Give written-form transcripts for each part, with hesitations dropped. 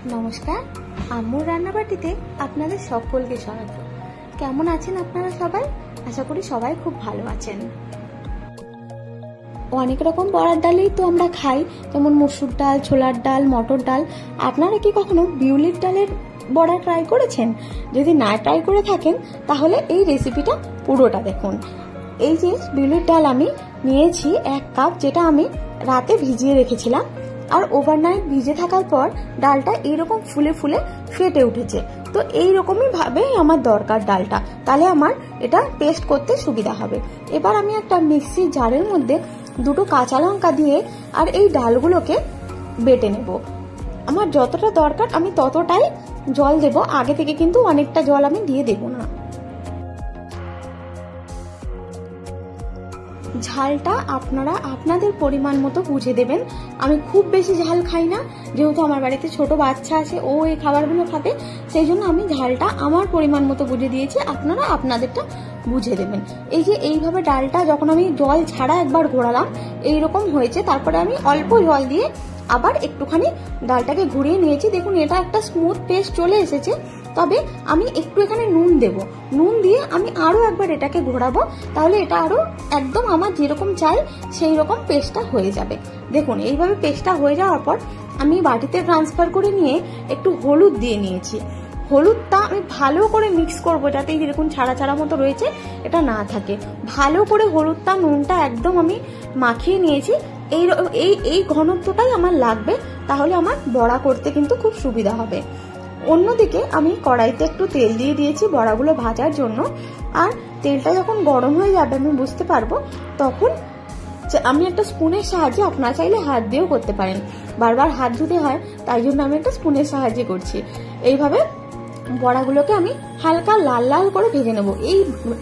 নমস্কার, আম্মুর রান্নাবাটিতে আপনাদের সকলকে স্বাগত। কেমন আছেন আপনারা সবাই? আশা করি সবাই খুব ভালো আছেন। অনেক রকম বড়ার ডালই তো আমরা খাই, যেমন মসুর ডাল, ছোলার ডাল, মটর ডাল। আপনারা কি কখনো বিউলির ডালের বড়া ট্রাই করেছেন? যদি না ট্রাই করে থাকেন তাহলে এই রেসিপিটা পুরোটা দেখুন। এই যে বিউলির ডাল আমি নিয়েছি 1 কাপ, যেটা আমি রাতে ভিজিয়ে রেখেছিলাম। আর ওভারনাইট ভিজে থাকার পর ডালটা এইরকম ফুলে ফুলে ফেটে উঠেছে। তো এইরকমই ভাবে আমার দরকার ডালটা, তাহলে আমার এটা পেস্ট করতে সুবিধা হবে। এবার আমি একটা মিক্সির জারের মধ্যে 2টো কাঁচা লঙ্কা দিয়ে আর এই ডালগুলোকে বেটে নেব। আমার যতটা দরকার আমি ততটাই জল দেব, আগে থেকে কিন্তু অনেকটা জল আমি দিয়ে দেব না। ঝালটা আপনারা আপনাদের পরিমাণ মতো বুঝে দেবেন। আমি খুব বেশি ঝাল খাই না, যেহেতু আমার বাড়িতে ছোট বাচ্চা আছে, ও এই খাবারগুলো খাবে, সেই জন্য আমি ঝালটা আমার পরিমাণ মতো বুঝে দিয়েছি। আপনারা আপনাদেরটা বুঝে দেবেন। এই যে এইভাবে ডালটা যখন আমি জল ছাড়া একবার ঘোরালাম, এইরকম হয়েছে। তারপরে আমি অল্প জল দিয়ে আবার একটুখানি ডালটাকে ঘুরিয়ে নিয়েছি। দেখুন, এটা একটা স্মুথ পেস্ট চলে এসেছে। তবে আমি একটু এখানে নুন দেব, নুন দিয়ে আমি আরো একবার এটাকে ঘোরাবো, তাহলে এটা আরো একদম আমার যেরকম চাই সেই রকম পেস্টটা হয়ে যাবে। দেখুন, এইভাবে পেস্টটা হয়ে যাওয়ার পর আমি বাটিতে ট্রান্সফার করে নিয়ে একটু হলুদ দিয়ে নিয়েছি। হলুদটা আমি ভালো করে মিক্স করবো, যাতে যেরকম ছাড়া ছাড়া মতো রয়েছে এটা না থাকে। ভালো করে হলুদটা নুনটা একদম আমি মাখিয়ে নিয়েছি। এই ঘনত্বটাই আমার লাগবে, তাহলে আমার বড়া করতে কিন্তু খুব সুবিধা হবে। অন্যদিকে আমি কড়াইতে একটু তেল দিয়ে দিয়েছি বড়াগুলো ভাজার জন্য। আর তেলটা যখন গরম হয়ে যাবে আমি বুঝতে পারবো, তখন আমি একটা স্পুনের সাহায্যে, আপনারা চাইলে হাত দিয়েও করতে পারেন, বারবার হাত ধুতে হয়, তাই জন্য আমি একটা স্পুনের সাহায্যে করছি। এইভাবে বড়াগুলোকে আমি হালকা লাল লাল করে ভেজে নেব।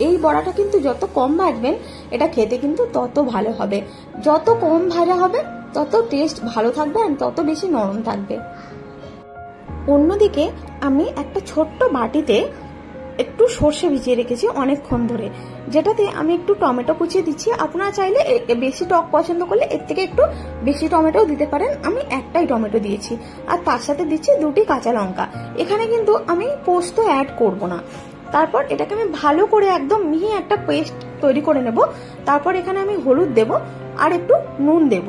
এই বড়াটা কিন্তু যত কম ভাজবেন এটা খেতে কিন্তু তত ভালো হবে। যত কম ভাজা হবে তত টেস্ট ভালো থাকবে আর তত বেশি নরম থাকবে। অন্যদিকে আমি একটা ছোট্ট বাটিতে একটু সর্ষে ভিজিয়ে রেখেছি অনেকক্ষণ ধরে, যেটাতে আমি একটু টমেটো কুচিয়ে দিচ্ছি। আপনারা চাইলে বেশি টক পছন্দ করলে এর থেকে একটু বেশি টমেটো দিতে পারেন। আমি একটাই টমেটো দিয়েছি, আর তার সাথে দিচ্ছি 2টি কাঁচা লঙ্কা। এখানে কিন্তু আমি পোস্ত অ্যাড করব না। তারপর এটাকে আমি ভালো করে একদম মিহি একটা পেস্ট তৈরি করে নেব। তারপর এখানে আমি হলুদ দেব আর একটু নুন দেব।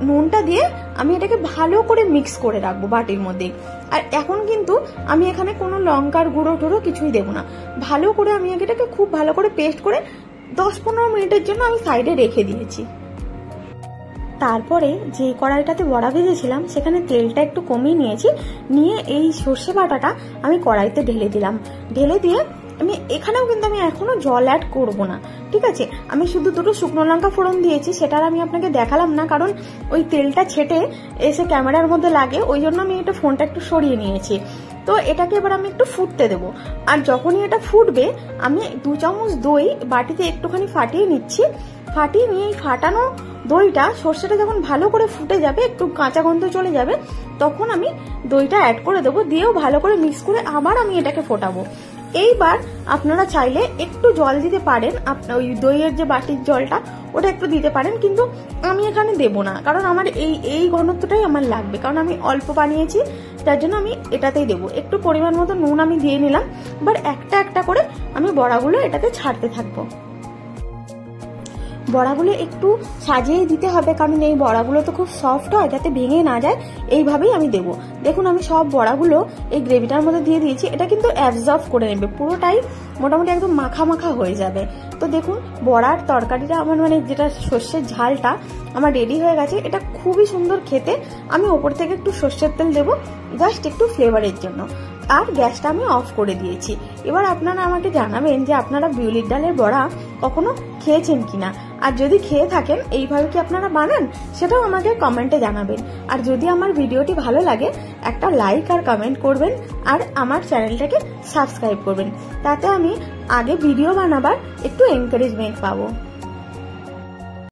নুনটা দিয়ে আমি এটাকে ভালো করে মিক্স করে রাখবো বাটির মধ্যে। আর এখন কিন্তু আমি এখানে কোনো লঙ্কার গুঁড়ো টুড়ো কিছুই দেবো না। ভালো করে আমি এটাকে খুব ভালো করে পেস্ট করে 10-15 মিনিটের জন্য আমি সাইডে রেখে দিয়েছি। তারপরে যে কড়াইটাতে বড়া ভেজেছিলাম সেখানে তেলটা একটু কমিয়ে নিয়েছি, নিয়ে এই সর্ষে বাটাটা আমি কড়াইতে ঢেলে দিলাম। ঢেলে দিয়ে আমি এখানেও কিন্তু আমি এখনো জল অ্যাড করব না, ঠিক আছে? আমি শুধু 2টো শুকনো লঙ্কা ফোড়ন দিয়েছি, সেটার আমি আপনাকে দেখালাম না, কারণ ওই তেলটা ছেটে এসে ক্যামেরার মধ্যে লাগে, ওই জন্য আমি এটা ফোনটা একটু সরিয়ে নিয়েছি। তো এটাকে এবার আমি একটু ফুটতে দেবো। আর যখনই এটা ফুটবে আমি 2 চামচ দই বাটিতে একটুখানি ফাটিয়ে নিচ্ছি। ফাটিয়ে নিয়ে এই ফাটানো দইটা, সর্ষেটা যখন ভালো করে ফুটে যাবে, একটু কাঁচা গন্ধ চলে যাবে, তখন আমি দইটা অ্যাড করে দেবো। দিয়েও ভালো করে মিক্স করে আবার আমি এটাকে ফোটাবো। এইবার আপনারা চাইলে একটু জল দিতে পারেন, ওই দইয়ের যে বাটির জলটা ওটা একটু দিতে পারেন, কিন্তু আমি এখানে দেবো না, কারণ আমার এই ঘনত্বটাই আমার লাগবে, কারণ আমি অল্প বানিয়েছি, তার জন্য আমি এটাতেই দেবো। একটু পরিমাণ মতো নুন আমি দিয়ে নিলাম। এবার একটা একটা করে আমি বড়াগুলো এটাতে ছাড়তে থাকবো। বড়াগুলো একটু সাজিয়ে দিতে হবে, কারণ এই বড়াগুলো তো খুব সফট হয়, যাতে ভেঙে না যায়, এইভাবেই আমি দেবো। দেখুন, আমি সব বড়াগুলো এই গ্রেভিটার মধ্যে দিয়ে দিয়েছি। এটা কিন্তু অ্যাবজর্ব করে নেবে, পুরোটাই মোটামুটি একদম মাখা মাখা হয়ে যাবে। তো দেখুন, বড়ার তরকারিটা আমার যেটা সর্ষের ঝালটা আমার রেডি হয়ে গেছে। এটা খুবই সুন্দর খেতে। আমি ওপর থেকে একটু সর্ষের তেল দেবো, জাস্ট একটু ফ্লেভারের জন্য। আর গ্যাসটা আমি অফ করে দিয়েছি। এবার আপনারা আমাকে জানাবেন যে আপনারা বিউলির ডালের বড়া কখনো খেয়েছেন কিনা, আর যদি খেয়ে থাকেন এইভাবে কি আপনারা বানান, সেটাও আমাকে কমেন্টে জানাবেন। আর যদি আমার ভিডিওটি ভালো লাগে একটা লাইক আর কমেন্ট করবেন, আর আমার চ্যানেলটাকে সাবস্ক্রাইব করবেন, তাতে আমি আগে ভিডিও বানাবার একটু এনকারেজমেন্ট পাবো।